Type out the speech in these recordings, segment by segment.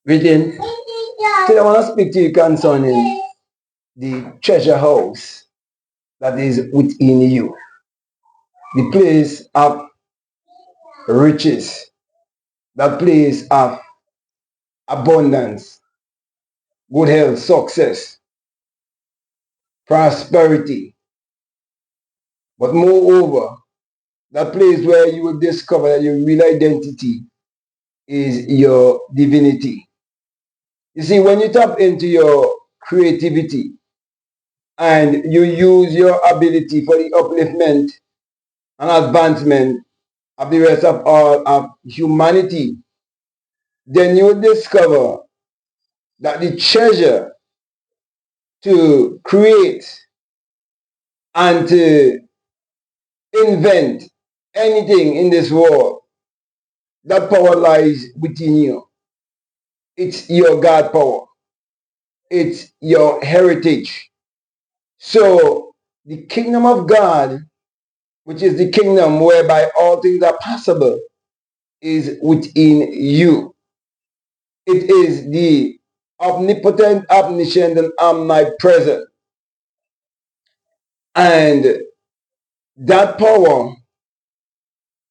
Greetings. Today I want to speak to you concerning the treasure house that is within you. The place of riches. The place of abundance, good health, success, prosperity. But moreover, that place where you will discover that your real identity is your divinity. You see, when you tap into your creativity and you use your ability for the upliftment and advancement of the rest of all of humanity, then you will discover that the treasure to create and to invent anything in this world, that power lies within you. It's your God power. It's your heritage. So the kingdom of God, which is the kingdom whereby all things are possible, is within you. It is the omnipotent, omniscient, and omnipresent. And that power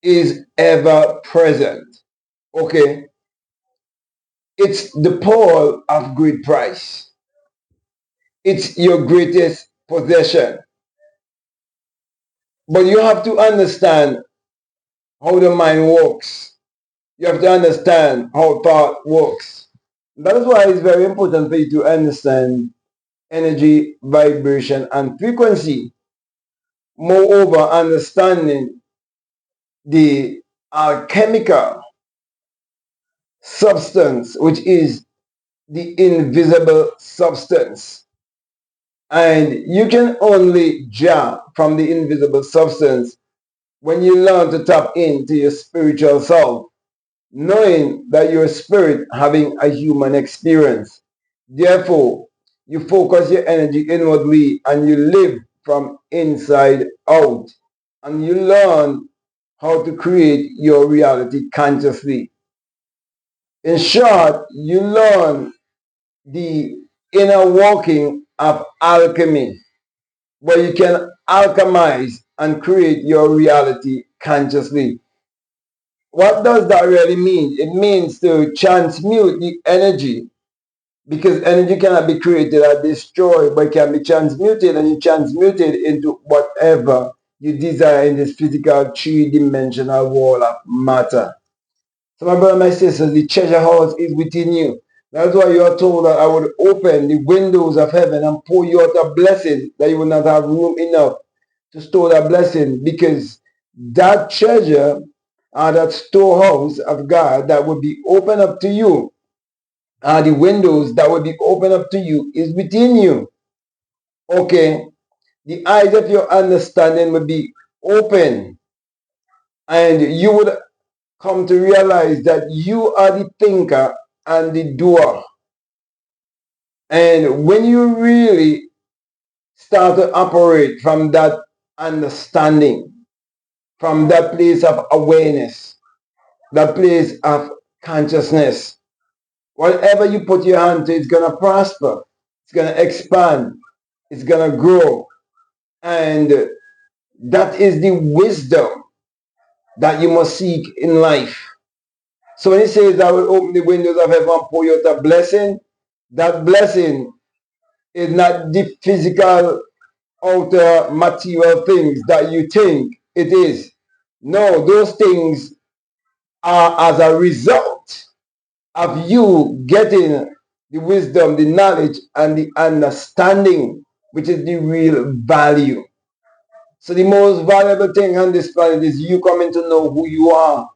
is ever present. Okay? It's the pearl of great price. It's your greatest possession. But you have to understand how the mind works. You have to understand how thought works. That is why it's very important for you to understand energy, vibration, and frequency. Moreover, understanding the alchemical substance, which is the invisible substance. And you can only jump from the invisible substance when you learn to tap into your spiritual self, knowing that you're a spirit having a human experience. Therefore, you focus your energy inwardly and you live from inside out. And you learn how to create your reality consciously. In short, you learn the inner working of alchemy, where you can alchemize and create your reality consciously. What does that really mean? It means to transmute the energy, because energy cannot be created or destroyed, but it can be transmuted, and you transmute it into whatever you desire in this physical three-dimensional world of matter. So my brother, my sisters, the treasure house is within you. That's why you are told that I would open the windows of heaven and pour you out a blessing that you will not have room enough to store that blessing, because that treasure that storehouse of God that will be open up to you, the windows that will be open up to you is within you. Okay, the eyes of your understanding will be open, and you would come to realize that you are the thinker and the doer. And when you really start to operate from that understanding, from that place of awareness, that place of consciousness, whatever you put your hand to, it's going to prosper, it's going to expand, it's going to grow. And that is the wisdom that you must seek in life. So when he says, I will open the windows of heaven and pour you out a blessing, that blessing is not the physical outer material things that you think it is. No, those things are as a result of you getting the wisdom, the knowledge, and the understanding, which is the real value. So the most valuable thing on this planet is you coming to know who you are,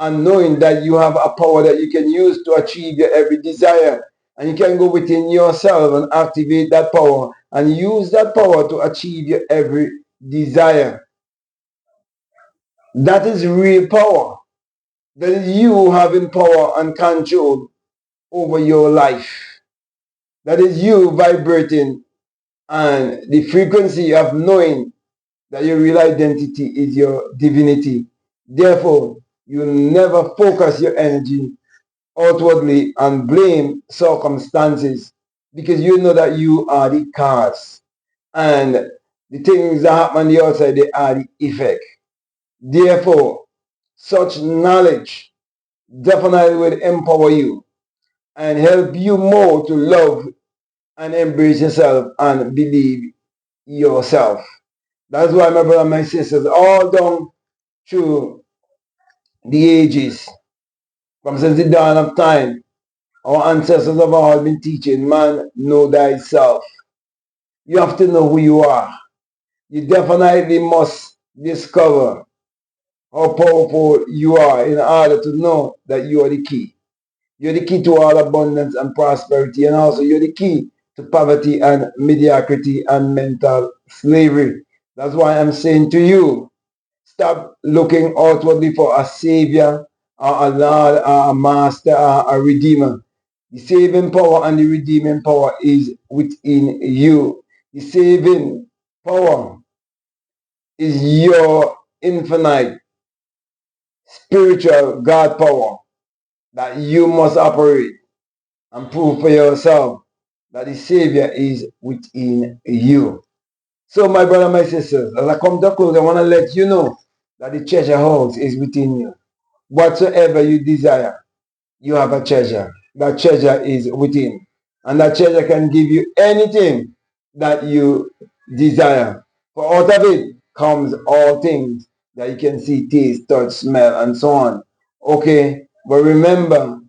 and knowing that you have a power that you can use to achieve your every desire. And you can go within yourself and activate that power and use that power to achieve your every desire. That is real power. That is you having power and control over your life. That is you vibrating and the frequency of knowing that your real identity is your divinity. Therefore, You never focus your energy outwardly and blame circumstances, because you know that you are the cause, and the things that happen on the outside, they are the effect. Therefore, such knowledge definitely will empower you and help you more to love and embrace yourself and believe yourself. That's why, my brother and my sisters, all down through the ages, from since the dawn of time, our ancestors have all been teaching, man, know thyself. You have to know who you are. You definitely must discover how powerful you are in order to know that you are the key. You're the key to all abundance and prosperity, and also you're the key to poverty and mediocrity and mental slavery. That's why I'm saying to you, stop looking outwardly for a savior or a Lord or a master or a redeemer. The saving power and the redeeming power is within you. The saving power is your infinite spiritual God power that you must operate and prove for yourself that the Savior is within you. So, my brother, my sisters, as I come to a close, I want to let you know that the treasure house is within you. Whatsoever you desire, you have a treasure. That treasure is within. And that treasure can give you anything that you desire. For out of it comes all things that you can see, taste, touch, smell, and so on. Okay? But remember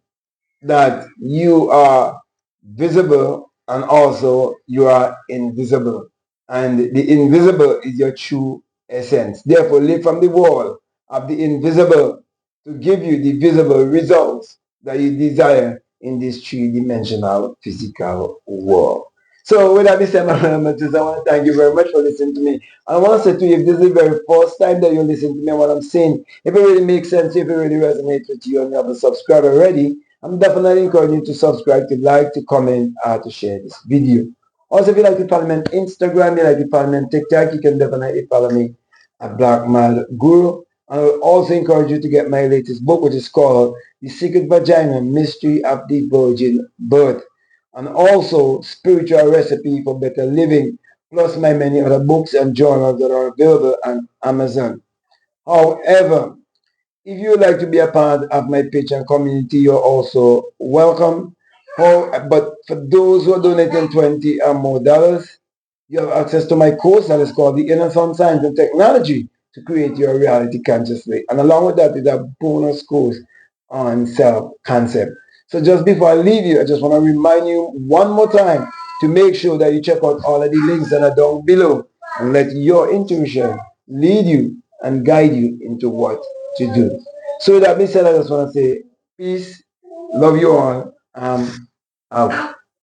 that you are visible and also you are invisible. And the invisible is your true essence. Therefore, live from the world of the invisible to give you the visible results that you desire in this three-dimensional physical world. So with that being said, my friends, I want to thank you very much for listening to me. I want to say to you, if this is the very first time that you listen to me and what I'm saying, if it really makes sense, if it really resonates with you and you haven't subscribed already, I'm definitely encouraging you to subscribe, to like, to comment, or to share this video. Also, if you like to follow me on Instagram, you like to follow me on TikTok, you can definitely follow me at Black Mad Guru. And I will also encourage you to get my latest book, which is called The Secret Vagina, Mystery of the Virgin Birth. And also Spiritual Recipe for Better Living, plus my many other books and journals that are available on Amazon. However, if you would like to be a part of my Patreon community, you're also welcome. But for those who are donating 20 or more dollars, you have access to my course that is called The Inner Sound Science and Technology to Create Your Reality Consciously. And along with that is a bonus course on self-concept. So just before I leave you, I just want to remind you one more time to make sure that you check out all of the links that are down below and let your intuition lead you and guide you into what to do. So with that being said, I just want to say peace, love you all, out.